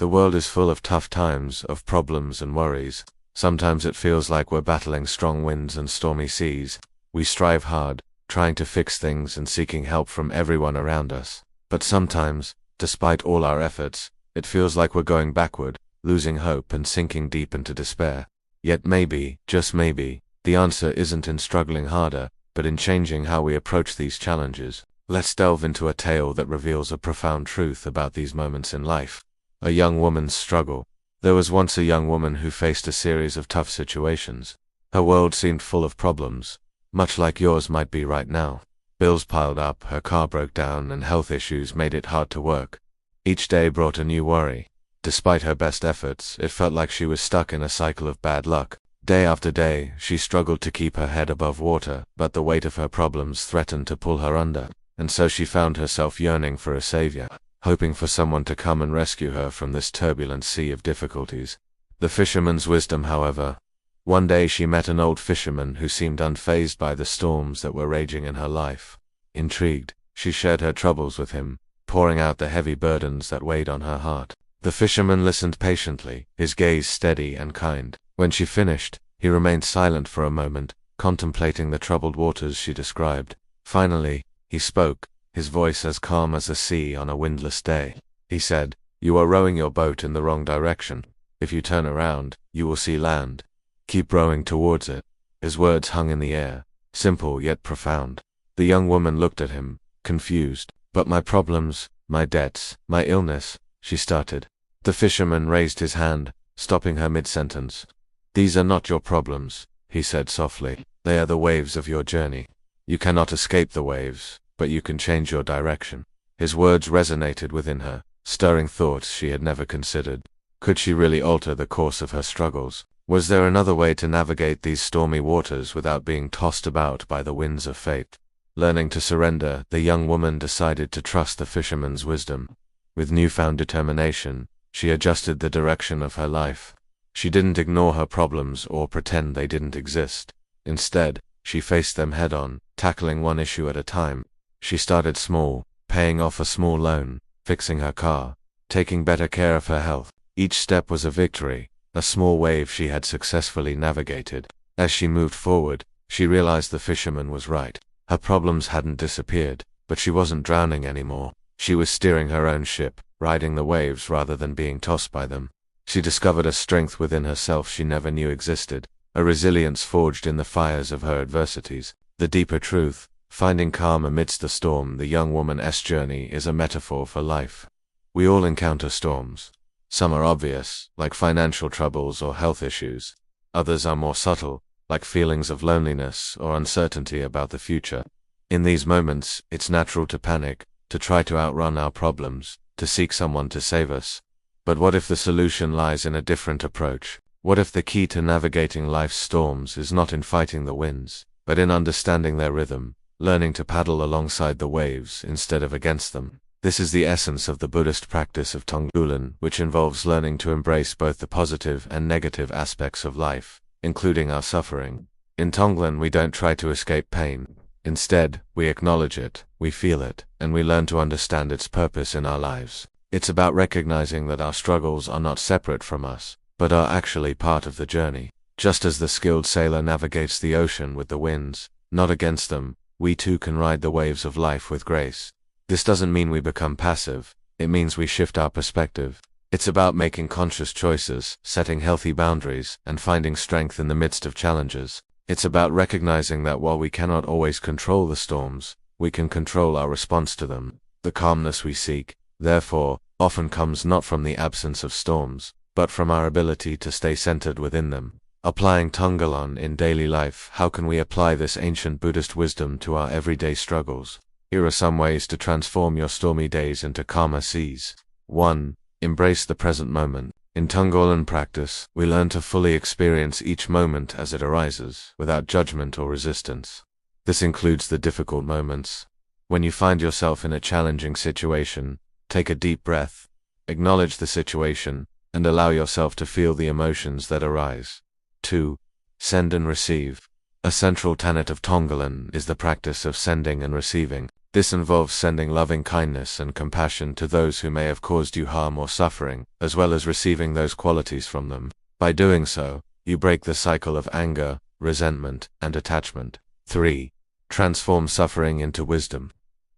The world is full of tough times, of problems and worries. Sometimes it feels like we're battling strong winds and stormy seas. We strive hard, trying to fix things and seeking help from everyone around us. But sometimes, despite all our efforts, it feels like we're going backward, losing hope and sinking deep into despair. Yet maybe, just maybe, the answer isn't in struggling harder, but in changing how we approach these challenges. Let's delve into a tale that reveals a profound truth about these moments in life. A young woman's struggle. There was once a young woman who faced a series of tough situations. Her world seemed full of problems, much like yours might be right now. Bills piled up, her car broke down, and health issues made it hard to work. Each day brought a new worry. Despite her best efforts, it felt like she was stuck in a cycle of bad luck. Day after day, she struggled to keep her head above water, but the weight of her problems threatened to pull her under, and so she found herself yearning for a savior, hoping for someone to come and rescue her from this turbulent sea of difficulties. The fisherman's wisdom, however. One day she met an old fisherman who seemed unfazed by the storms that were raging in her life. Intrigued, she shared her troubles with him, pouring out the heavy burdens that weighed on her heart. The fisherman listened patiently, his gaze steady and kind. When she finished, he remained silent for a moment, contemplating the troubled waters she described. Finally, he spoke, his voice as calm as the sea on a windless day. He said, "You are rowing your boat in the wrong direction. If you turn around, you will see land. Keep rowing towards it." His words hung in the air, simple yet profound. The young woman looked at him, confused. "But my problems, my debts, my illness," she started. The fisherman raised his hand, stopping her mid-sentence. "These are not your problems," he said softly. "They are the waves of your journey. You cannot escape the waves, but you can change your direction." His words resonated within her, stirring thoughts she had never considered. Could she really alter the course of her struggles? Was there another way to navigate these stormy waters without being tossed about by the winds of fate? Learning to surrender, the young woman decided to trust the fisherman's wisdom. With newfound determination, she adjusted the direction of her life. She didn't ignore her problems or pretend they didn't exist. Instead, she faced them head-on, tackling one issue at a time. She started small, paying off a small loan, fixing her car, taking better care of her health. Each step was a victory, a small wave she had successfully navigated. As she moved forward, she realized the fisherman was right. Her problems hadn't disappeared, but she wasn't drowning anymore. She was steering her own ship, riding the waves rather than being tossed by them. She discovered a strength within herself she never knew existed, a resilience forged in the fires of her adversities. The deeper truth, finding calm amidst the storm, the young woman's journey is a metaphor for life. We all encounter storms. Some are obvious, like financial troubles or health issues. Others are more subtle, like feelings of loneliness or uncertainty about the future. In these moments, it's natural to panic, to try to outrun our problems, to seek someone to save us. But what if the solution lies in a different approach? What if the key to navigating life's storms is not in fighting the winds, but in understanding their rhythm, learning to paddle alongside the waves instead of against them? This is the essence of the Buddhist practice of Tonglen, which involves learning to embrace both the positive and negative aspects of life, including our suffering. In Tonglen, we don't try to escape pain. Instead, we acknowledge it, we feel it, and we learn to understand its purpose in our lives. It's about recognizing that our struggles are not separate from us, but are actually part of the journey. Just as the skilled sailor navigates the ocean with the winds, not against them, we too can ride the waves of life with grace. This doesn't mean we become passive, it means we shift our perspective. It's about making conscious choices, setting healthy boundaries, and finding strength in the midst of challenges. It's about recognizing that while we cannot always control the storms, we can control our response to them. The calmness we seek, therefore, often comes not from the absence of storms, but from our ability to stay centered within them. Applying Tonglen in daily life, how can we apply this ancient Buddhist wisdom to our everyday struggles? Here are some ways to transform your stormy days into calmer seas. 1. Embrace the present moment. In Tonglen practice, we learn to fully experience each moment as it arises, without judgment or resistance. This includes the difficult moments. When you find yourself in a challenging situation, take a deep breath, acknowledge the situation, and allow yourself to feel the emotions that arise. 2. Send and receive. A central tenet of Tonglen is the practice of sending and receiving. This involves sending loving kindness and compassion to those who may have caused you harm or suffering, as well as receiving those qualities from them. By doing so, you break the cycle of anger, resentment, and attachment. 3. Transform suffering into wisdom.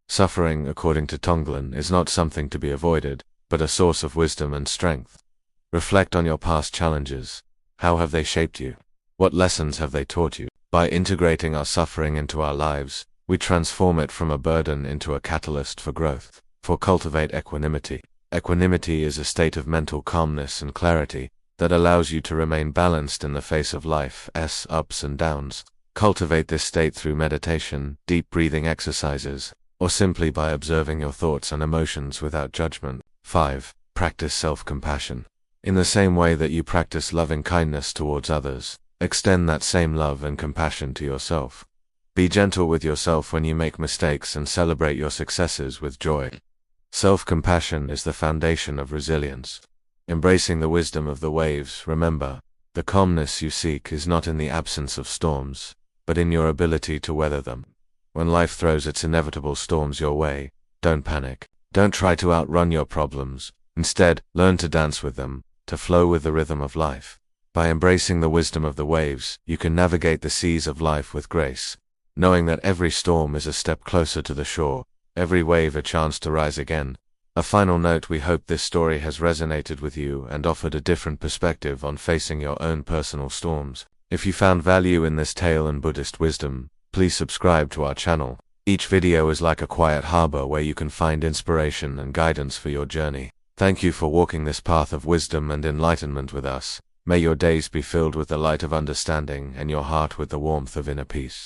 Suffering, according to Tonglen, is not something to be avoided, but a source of wisdom and strength. Reflect on your past challenges. How have they shaped you? What lessons have they taught you? By integrating our suffering into our lives, we transform it from a burden into a catalyst for growth. Cultivate equanimity. Equanimity is a state of mental calmness and clarity that allows you to remain balanced in the face of life's ups and downs. Cultivate this state through meditation, deep breathing exercises, or simply by observing your thoughts and emotions without judgment. 5. Practice self-compassion. In the same way that you practice loving kindness towards others, extend that same love and compassion to yourself. Be gentle with yourself when you make mistakes and celebrate your successes with joy. Self-compassion is the foundation of resilience. Embracing the wisdom of the waves, remember, the calmness you seek is not in the absence of storms, but in your ability to weather them. When life throws its inevitable storms your way, don't panic. Don't try to outrun your problems. Instead, learn to dance with them, to flow with the rhythm of life. By embracing the wisdom of the waves, you can navigate the seas of life with grace, knowing that every storm is a step closer to the shore, every wave a chance to rise again. A final note: we hope this story has resonated with you and offered a different perspective on facing your own personal storms. If you found value in this tale and Buddhist wisdom, please subscribe to our channel. Each video is like a quiet harbor where you can find inspiration and guidance for your journey. Thank you for walking this path of wisdom and enlightenment with us. May your days be filled with the light of understanding and your heart with the warmth of inner peace.